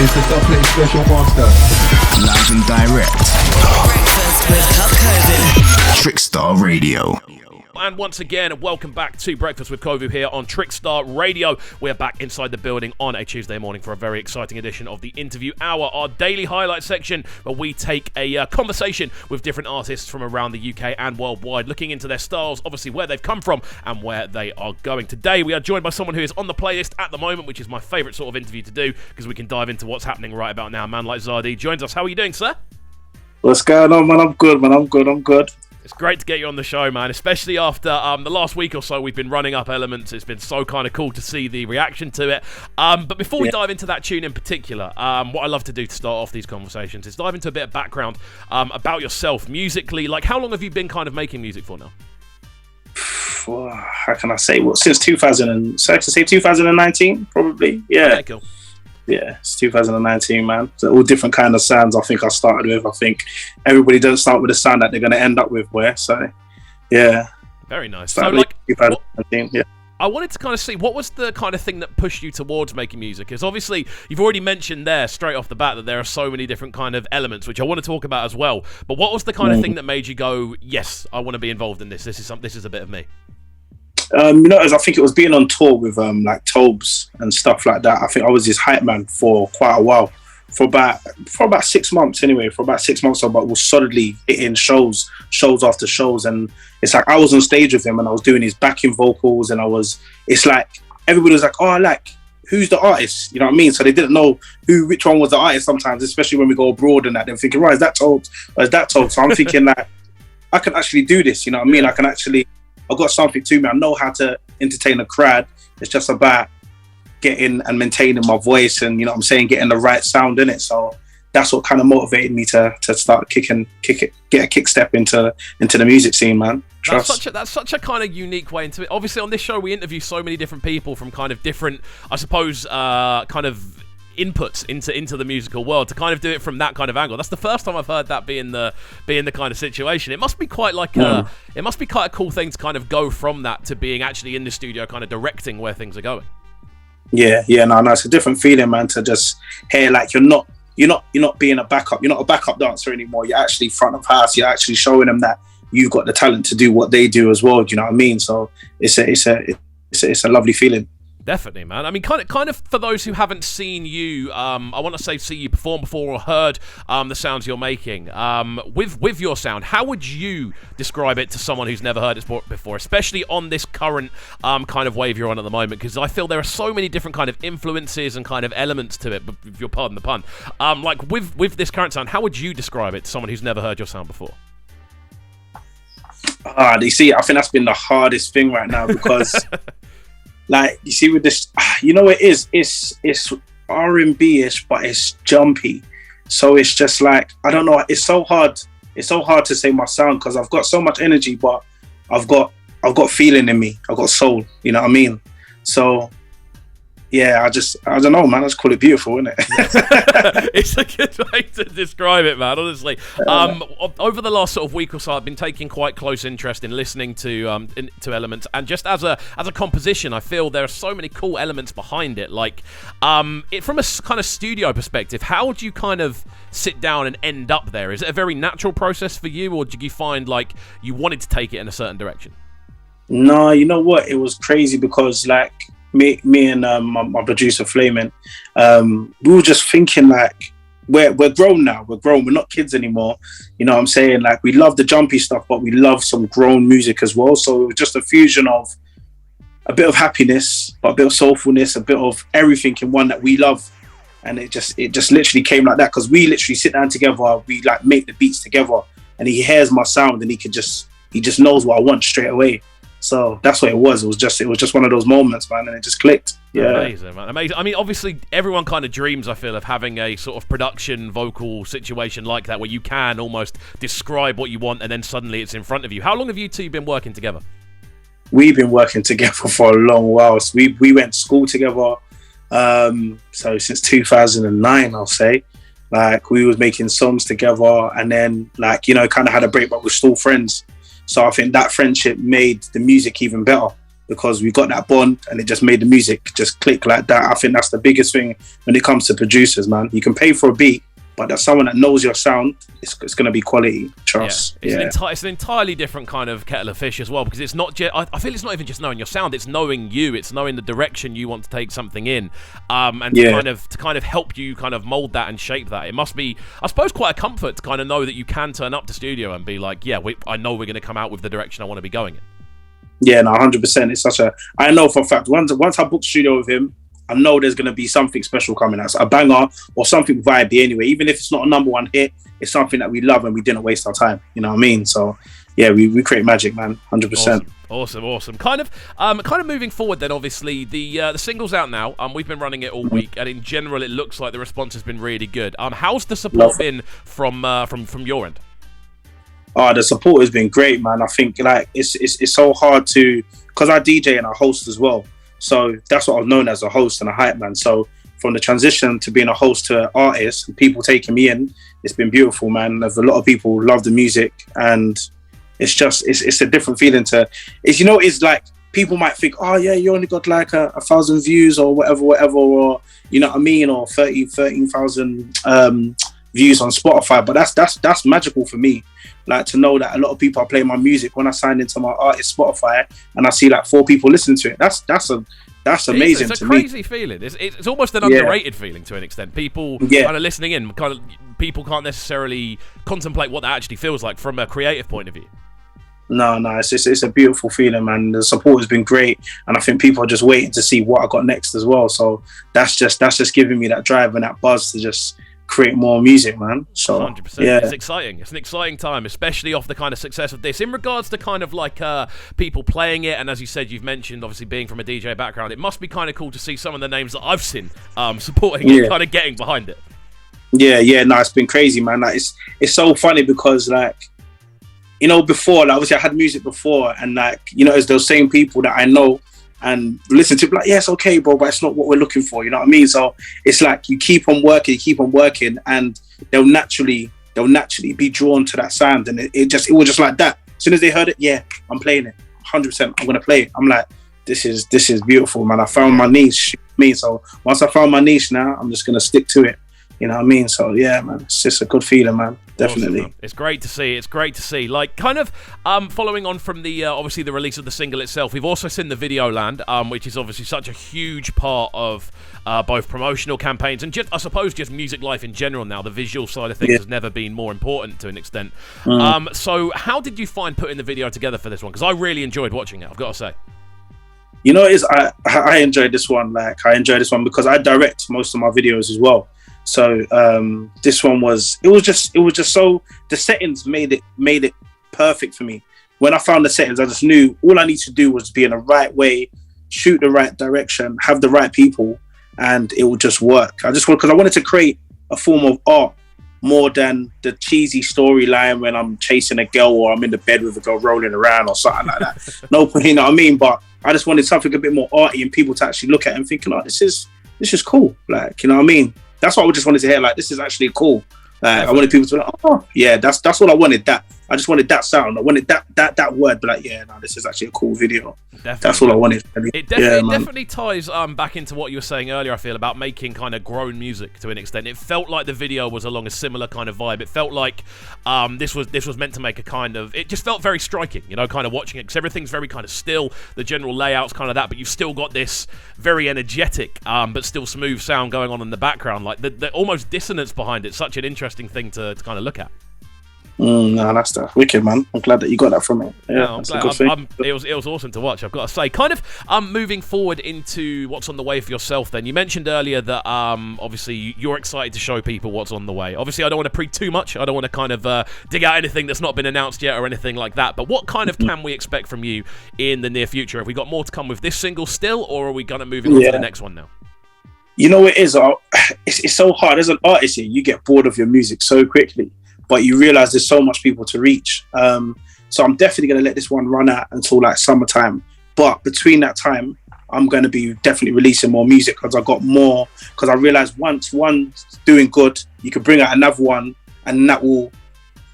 It's the Doublet Special Master. Live and direct. Breakfast with CubCamTV. Trickstar Radio. And once again, welcome back to Breakfast with KXVU here on Trickstar Radio. We're back inside the building on a Tuesday morning for a very exciting edition of the Interview Hour, our daily highlight section where we take a conversation with different artists from around the UK and worldwide, looking into their styles, obviously where they've come from and where they are going. Today, we are joined by someone who is on the playlist at the moment, which is my favourite sort of interview to do because we can dive into what's happening right about now. A man like Zardee joins us. How are you doing, sir? What's going on, man? I'm good, man. I'm good. It's great to get you on the show, man, especially after the last week or so we've been running up elements. It's been so kind of cool to see the reaction to it. But before we dive into that tune in particular, what I love to do to start off these conversations is dive into a bit of background about yourself musically. Like, how long have you been kind of making music for now? How can I say? Well, since 2019, probably. Yeah. Okay, cool. Yeah, it's 2019, man. So all different kind of sounds I think I started with. I think everybody doesn't start with the sound that they're going to end up with, so yeah. Very nice. So, like, 2019, yeah. I wanted to kind of see, what was the kind of thing that pushed you towards making music? Because obviously, you've already mentioned there, straight off the bat, that there are so many different kind of elements, which I want to talk about as well. But what was the kind of thing that made you go, yes, I want to be involved in this. This is a bit of me. I think it was being on tour with like Tobz and stuff like that. I think I was his hype man for quite a while, for about 6 months anyway. For about 6 months, I was solidly hitting shows after shows, and it's like I was on stage with him and I was doing his backing vocals, and it's like everybody was like, oh, like, who's the artist? You know what I mean? So they didn't know which one was the artist sometimes, especially when we go abroad and that. They're thinking, right, is that Tobz or is that Tobz? So I'm thinking that I can actually do this. You know what I mean? I've got something to me. I know how to entertain a crowd. It's just about getting and maintaining my voice and, you know what I'm saying, getting the right sound in it. So that's what kind of motivated me to start get a kick step into the music scene, man. That's such a kind of unique way into it. Obviously, on this show, we interview so many different people from kind of different, I suppose, kind of inputs into the musical world, to kind of do it from that kind of angle. That's the first time I've heard that being the kind of situation. It must be quite like it must be quite a cool thing to kind of go from that to being actually in the studio, kind of directing where things are going. No, it's a different feeling, man, to just hear like you're not being a backup. You're not a backup dancer anymore. You're actually front of house. You're actually showing them that you've got the talent to do what they do as well. Do you know what I mean? So it's a lovely feeling. Definitely, man. I mean, kind of for those who haven't seen you, I want to say see you perform before or heard the sounds you're making. With your sound, how would you describe it to someone who's never heard it before, especially on this current kind of wave you're on at the moment? Because I feel there are so many different kind of influences and kind of elements to it, if you'll pardon the pun. Like with this current sound, how would you describe it to someone who's never heard your sound before? You see, I think that's been the hardest thing right now because... Like, you see with this, you know, it's R&B-ish, but it's jumpy. So it's just like, I don't know, it's so hard to say my sound because I've got so much energy, but I've got feeling in me. I've got soul, you know what I mean? So, yeah, I don't know, man. I just call it beautiful, isn't it? It's a good way to describe it, man, honestly. Over the last sort of week or so, I've been taking quite close interest in listening to elements, and just as a composition, I feel there are so many cool elements behind it. Like, from a kind of studio perspective, how do you kind of sit down and end up there? Is it a very natural process for you, or did you find like you wanted to take it in a certain direction? No, you know what? It was crazy because like, me and my producer Flamin, we were just thinking like we're grown now. We're not kids anymore. You know what I'm saying? Like, we love the jumpy stuff, but we love some grown music as well. So it was just a fusion of a bit of happiness, but a bit of soulfulness, a bit of everything in one that we love. And it just literally came like that because we literally sit down together. We like make the beats together, and he hears my sound, and he just knows what I want straight away. So that's what it was. It was just one of those moments, man, and it just clicked. Yeah, amazing, man, amazing. I mean, obviously, everyone kind of dreams, I feel, of having a sort of production vocal situation like that, where you can almost describe what you want, and then suddenly it's in front of you. How long have you two been working together? We've been working together for a long while. So we went to school together. So since 2009, I'll say. Like, we was making songs together, and then, like, you know, kind of had a break, but we're still friends. So I think that friendship made the music even better because we got that bond and it just made the music just click like that. I think that's the biggest thing when it comes to producers, man. You can pay for a beat, but that's someone that knows your sound. It's going to be quality. Trust. Yeah. It's an entirely different kind of kettle of fish as well, because it's not just. I feel it's not even just knowing your sound. It's knowing you. It's knowing the direction you want to take something in, and to kind of help you kind of mold that and shape that. It must be, I suppose, quite a comfort to kind of know that you can turn up to studio and be like, yeah, I know we're going to come out with the direction I want to be going in. Yeah, no, 100%. It's such a. I know for a fact. Once I book studio with him, I know there's going to be something special coming out, so a banger or something vibey anyway. Even if it's not a number one hit, it's something that we love and we didn't waste our time. You know what I mean? So, yeah, we create magic, man. 100%. Awesome. Kind of moving forward then. Obviously, the single's out now. We've been running it all week, and in general, it looks like the response has been really good. How's the support been from your end? Oh, the support has been great, man. I think like it's so hard to, because I DJ and I host as well. So that's what I was known as, a host and a hype man. So from the transition to being a host to an artist and people taking me in, it's been beautiful, man. There's a lot of people love the music, and it's just it's a different feeling to. It's like people might think, oh yeah, you only got like 1,000 views or whatever, or you know what I mean, or 13,000 views on Spotify. But that's magical for me. Like to know that a lot of people are playing my music when I signed into my artist Spotify, and I see like 4 people listening to it. That's amazing. It's a crazy feeling. It's almost an underrated feeling to an extent. People kind of listening in, people can't necessarily contemplate what that actually feels like from a creative point of view. No, it's a beautiful feeling, man. The support has been great, and I think people are just waiting to see what I got next as well. So that's just giving me that drive and that buzz to just create more music, man. So 100%. Yeah, it's exciting. It's an exciting time, especially off the kind of success of this. In regards to kind of like people playing it, and as you said, you've mentioned obviously being from a DJ background, it must be kind of cool to see some of the names that I've seen supporting it, kind of getting behind it. Yeah, no, it's been crazy, man. Like it's so funny because like, you know, before, like obviously I had music before, and like, you know, it's those same people that I know and listen to, like, yes, okay, bro, but it's not what we're looking for, you know what I mean? So it's like you keep on working, and they'll naturally be drawn to that sound, and it was just like that. As soon as they heard it, yeah, I'm playing it, 100%. I'm gonna play it. I'm like, this is beautiful, man. I found my niche. So once I found my niche, now I'm just gonna stick to it. You know what I mean? So yeah, man, it's just a good feeling, man. Definitely. Awesome, man. It's great to see. Like, kind of following on from the obviously the release of the single itself, we've also seen the video land, which is obviously such a huge part of both promotional campaigns and I suppose just music life in general now. The visual side of things has never been more important to an extent. So how did you find putting the video together for this one? Because I really enjoyed watching it, I've got to say. You know, I enjoyed this one. Like, I enjoyed this one because I direct most of my videos as well. So this one was just so, the settings made it perfect for me. When I found the settings, I just knew all I need to do was be in the right way, shoot the right direction, have the right people, and it would just work. Because I wanted to create a form of art more than the cheesy storyline when I'm chasing a girl or I'm in the bed with a girl rolling around or something like that. No, you know what I mean? But I just wanted something a bit more arty and people to actually look at it and thinking, oh, this is cool. Like, you know what I mean? That's what I just wanted to hear. Like, this is actually cool. I wanted people to be like, oh, yeah, that's all I wanted. I just wanted that sound. I wanted that word. But like, yeah, no, this is actually a cool video. Definitely. That's all I wanted. It definitely ties back into what you were saying earlier, I feel, about making kind of grown music to an extent. It felt like the video was along a similar kind of vibe. It felt like this was meant to make a kind of, it just felt very striking, you know, kind of watching it, because everything's very kind of still, the general layout's kind of that, but you've still got this very energetic but still smooth sound going on in the background, like the almost dissonance behind it. Such an interesting thing to kind of look at. No, that's wicked, man. I'm glad that you got that from me. Yeah, no, that's a good thing. It was awesome to watch, I've got to say. Kind of moving forward into what's on the way for yourself then. You mentioned earlier that obviously you're excited to show people what's on the way. Obviously, I don't want to pre too much. I don't want to kind of dig out anything that's not been announced yet or anything like that. But what kind of can we expect from you in the near future? Have we got more to come with this single still, or are we going to move on to the next one now? You know, it's so hard. As an artist here, you get bored of your music so quickly. But you realize there's so much people to reach. So I'm definitely going to let this one run out until like summertime. But between that time, I'm going to be definitely releasing more music because I got more. Because I realized once one's doing good, you can bring out another one and that will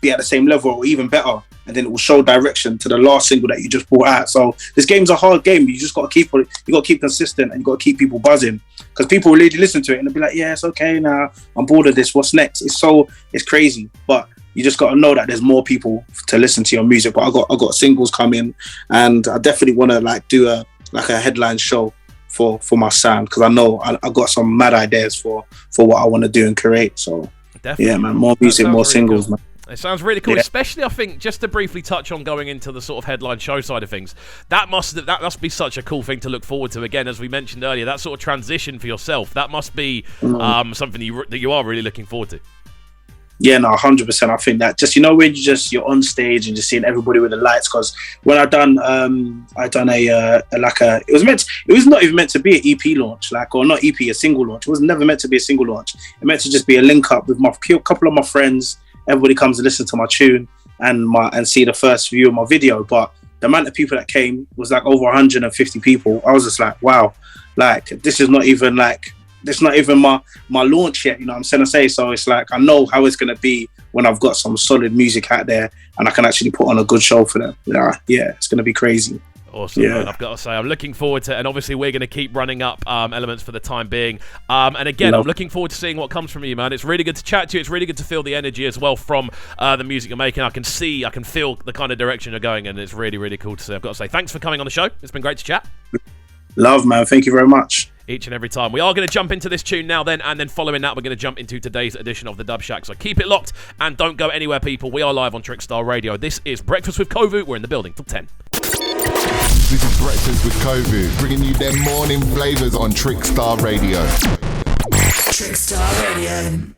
be at the same level or even better. and then it will show direction to the last single that you just brought out. So this game's a hard game. You just got to keep consistent, and you got to keep people buzzing, because people will really listen to it and they'll be like, yeah, it's okay now. I'm bored of this. What's next? It's crazy, but you just got to know that there's more people to listen to your music. But I got singles coming, and I definitely want to like do a headline show for my sound, because I know I got some mad ideas for what I want to do and create. So definitely. Yeah, man, more music, more singles, man. It sounds really cool, especially I think, just to briefly touch on going into the sort of headline show side of things, that must be such a cool thing to look forward to. Again, as we mentioned earlier, that sort of transition for yourself, that must be something that you are really looking forward to. Yeah, no, 100%. I think that just, when you're on stage and just seeing everybody with the lights. Because when it was not even meant to be an EP launch, or not EP, a single launch. It was never meant to be a single launch. It meant to just be a link up with a couple of my friends. Everybody comes to listen to my tune and see the first view of my video. But the amount of people that came was like over 150 people. I was just like, wow, like this is not even my launch yet, you know what I'm saying? So it's like, I know how it's going to be when I've got some solid music out there and I can actually put on a good show for them. Yeah, it's going to be crazy. Awesome, man. I've got to say, I'm looking forward to it, and obviously we're going to keep running up elements for the time being. And again, I'm looking forward to seeing what comes from you, man. It's really good to chat to you. It's really good to feel the energy as well from the music you're making. I can feel the kind of direction you're going, and it's really, really cool to see. I've got to say, thanks for coming on the show. It's been great to chat. Love, man. Thank you very much. Each and every time. We are going to jump into this tune now then, and then following that, we're going to jump into today's edition of the Dub Shack. So keep it locked and don't go anywhere, people. We are live on Trickstar Radio. This is Breakfast with KXVU. We're in the building till 10. This is Breakfast with KXVU, bringing you them morning flavours on Trickstar Radio. Trickstar Radio.